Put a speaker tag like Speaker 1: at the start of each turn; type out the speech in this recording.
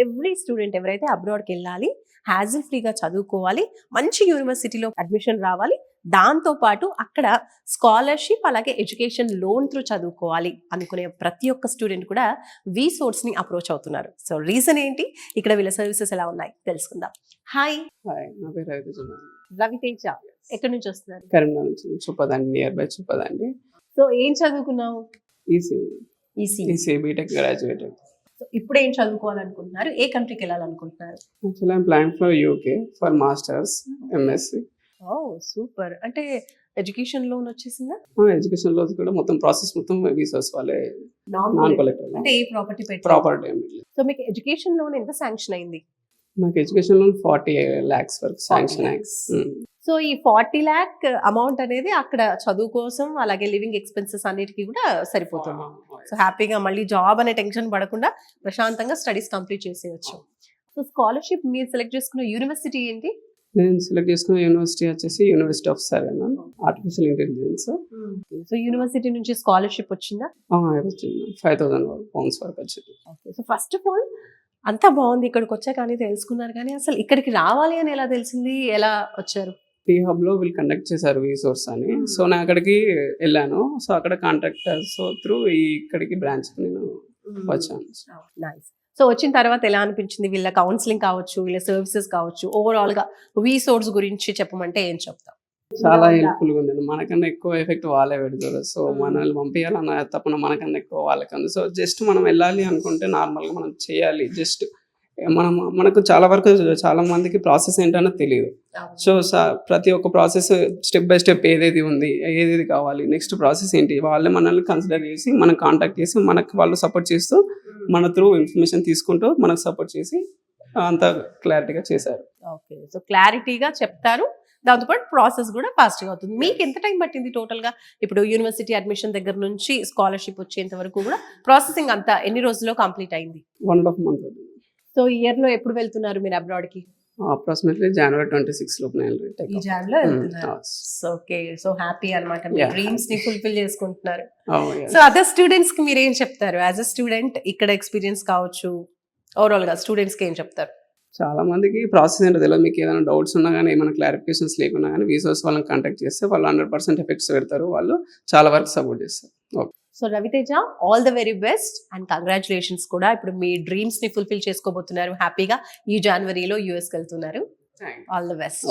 Speaker 1: Every student ఎవరైతే అబ్రాడ్కి వెళ్ళాలి, hassle ఫ్రీగా చదువుకోవాలి, మంచి యూనివర్సిటీలో అడ్మిషన్ రావాలి, దాంతో పాటు అక్కడ స్కాలర్షిప్ అలాగే ఎడ్యుకేషన్ లోన్ త్రూ చదువుకోవాలి అనుకునే ప్రతి ఒక్క స్టూడెంట్ కూడా వి సోర్స్ ని అప్రోచ్ అవుతున్నారు. సో రీజన్ ఏంటి, ఇక్కడ వీళ్ళ సర్వీసెస్ ఎలా ఉన్నాయి తెలుసుకుందాం. హాయ్,
Speaker 2: నా పేరు రవితేజ.
Speaker 1: రవితేజ ఎక్కడి నుంచి వస్తున్నారు?
Speaker 2: కరీంనగర్ నుంచి చూపదండి, నియర్ బై చూపదండి.
Speaker 1: సో ఏం చదువుకున్నావు?
Speaker 2: EC EC BTech graduate.
Speaker 1: So ఇప్పుడు ఏం చదువుకోవాలనుకుంటున్నారు? ఏ కంట్రీకి వెళ్ళాలనుకుంటున్నారు?
Speaker 2: Actually I'm planning for UK for masters MSc.
Speaker 1: Oh super. అంటే ఎడ్యుకేషన్ లోన్ వచ్చేసిందా?
Speaker 2: ఎడ్యుకేషన్ లో కూడా మొత్తం ప్రాసెస్ మొత్తం వీసాస్ వాళ్ళే, నాన్ కలెక్టర్.
Speaker 1: అంటే ఏ ప్రాపర్టీ
Speaker 2: ప్రాపర్టీ.
Speaker 1: సో మీకు ఎడ్యుకేషన్ లోన్ ఎంత శాంక్షన్ అయింది?
Speaker 2: నాకు ఎడ్యుకేషన్ లోన్ 40 lakhs వరకు శాంక్షన్ అయింది.
Speaker 1: సో ఈ 40 lakh అమౌంట్ అనేది అక్కడ చదువు కోసం అలాగే లివింగ్ ఎక్స్పెన్సెస్ అన్నిటికీ కూడా సరిపోతుంది. సో హ్యాపీగా మళ్ళీ జాబ్ అనే టెన్షన్ పడకుండా ప్రశాంతంగా స్టడీస్ కంప్లీట్ చేసేయచ్చు. సో స్కాలర్షిప్ మీరు సెలెక్ట్ చేసుకున్న యూనివర్సిటీ ఏంటి?
Speaker 2: నేను సెలెక్ట్ చేసుకున్న యూనివర్సిటీ వచ్చేసి యూనివర్సిటీ ఆఫ్ సర్వేనా, ఆర్టిఫిషియల్ ఇంటెలిజెన్స్.
Speaker 1: సో యూనివర్సిటీ నుంచి స్కాలర్షిప్ వచ్చిందా?
Speaker 2: వచ్చింది, 5,000 pounds వరకు వచ్చింది.
Speaker 1: Okay. So first of all అంతా బాగుంది, ఇక్కడికి వచ్చా కానీ తెలుసుకున్నారు, కానీ అసలు ఇక్కడికి రావాలి అని ఎలా తెలిసింది, ఎలా వచ్చారు?
Speaker 2: టీ హబ్ లో వీళ్ళు కండక్ట్ చేశారు వి సోర్స్ అని. సో నేను అక్కడికి వెళ్ళాను. సో అక్కడ కాంటాక్ట్ త్రూ ఇక్కడికి బ్రాంచ్ నేను వచ్చాను.
Speaker 1: నైస్. సో వచ్చిన తర్వాత ఎలా అనిపించింది? వీళ్ళ కౌన్సిలింగ్ కావచ్చు, వీళ్ళ సర్వీసెస్ కావచ్చు, ఓవరాల్ గా వి సోర్స్ గురించి చెప్పమంటే ఏం చెప్తాం?
Speaker 2: చాలా హెల్ప్ఫుల్ గా ఉంది. మనకన్నా ఎక్కువ ఎఫెక్ట్ వాళ్ళే పెడతారు. సో మనల్ని పంపించాలన్న తప్పన మనకన్నా ఎక్కువ వాళ్ళకి ఉంది. సో జస్ట్ మనం వెళ్ళాలి అనుకుంటే నార్మల్ గా మనం చేయాలి. జస్ట్ మనకు చాలా వరకు చాలా మందికి ప్రాసెస్ ఏంటనే తెలియదు. సో ప్రతి ఒక్క ప్రాసెస్ స్టెప్ బై స్టెప్ ఏదేది ఉంది, ఏదేది కావాలి, నెక్స్ట్ ప్రాసెస్ ఏంటి, వాళ్ళే మనల్ని కన్సిడర్ చేసి మనం కాంటాక్ట్ చేసి మనకు వాళ్ళు సపోర్ట్ చేస్తూ మన త్రూ ఇన్ఫర్మేషన్ తీసుకుంటూ మనకు సపోర్ట్ చేసి అంత క్లారిటీగా చేశారు.
Speaker 1: ఓకే. సో క్లారిటీగా చెప్తారు, దాంతోపాటు ప్రాసెస్ కూడా ఫాస్ట్ గా అవుతుంది. మీకు ఎంత టైం పట్టింది టోటల్ గా? ఇప్పుడు యూనివర్సిటీ అడ్మిషన్ దగ్గర నుంచి స్కాలర్షిప్ వచ్చేంత వరకు కూడా ప్రాసెసింగ్ అంతా ఎన్ని రోజుల్లో కంప్లీట్ అయింది?
Speaker 2: 1.5 month.
Speaker 1: సో ఇయర్ లో ఎప్పుడు వెళ్తున్నారు మీరు అబ్రాడ్ కి?
Speaker 2: అప్రాక్సిమేట్లీ January 26 లోపు
Speaker 1: ఈ జాన్ లో వెళ్తున్నారు. ఓకే. సో హ్యాపీ అన్నమాట, మీ డ్రీమ్స్ ని ఫుల్ఫిల్ చేసుకుంటున్నారు. సో అదర్ స్టూడెంట్స్ కి మీరు ఏం చెప్తారు? యాజ్ అ స్టూడెంట్ ఇక్కడ ఎక్స్పీరియన్స్ కావచ్చు, ఓవరాల్ గా స్టూడెంట్స్ కి ఏం చెప్తారు?
Speaker 2: చాలా మందికి ప్రాసెస్ ఏంటో తెలియదు. మీకు ఏదైనా డౌట్స్ ఉన్నా కానీ, ఏమైనా క్లారిఫికేషన్స్ లేకున్నా కానీ వీసోర్స్ వాళ్ళని కాంటాక్ట్ చేస్తే వాళ్ళు 100% ఎఫెక్ట్స్ పెడతారు. వాళ్ళు చాలా వరకు సపోర్ట్ చేస్తారు. Okay.
Speaker 1: So Ravi Teja, all the very best and congratulations కూడా. ఇప్పుడు మీ డ్రీమ్స్ ని ఫుల్ఫిల్ చేసుకోబోతున్నారు హ్యాపీగా. ఈ జనవరిలో యుఎస్ వెళ్తున్నారు. All the best.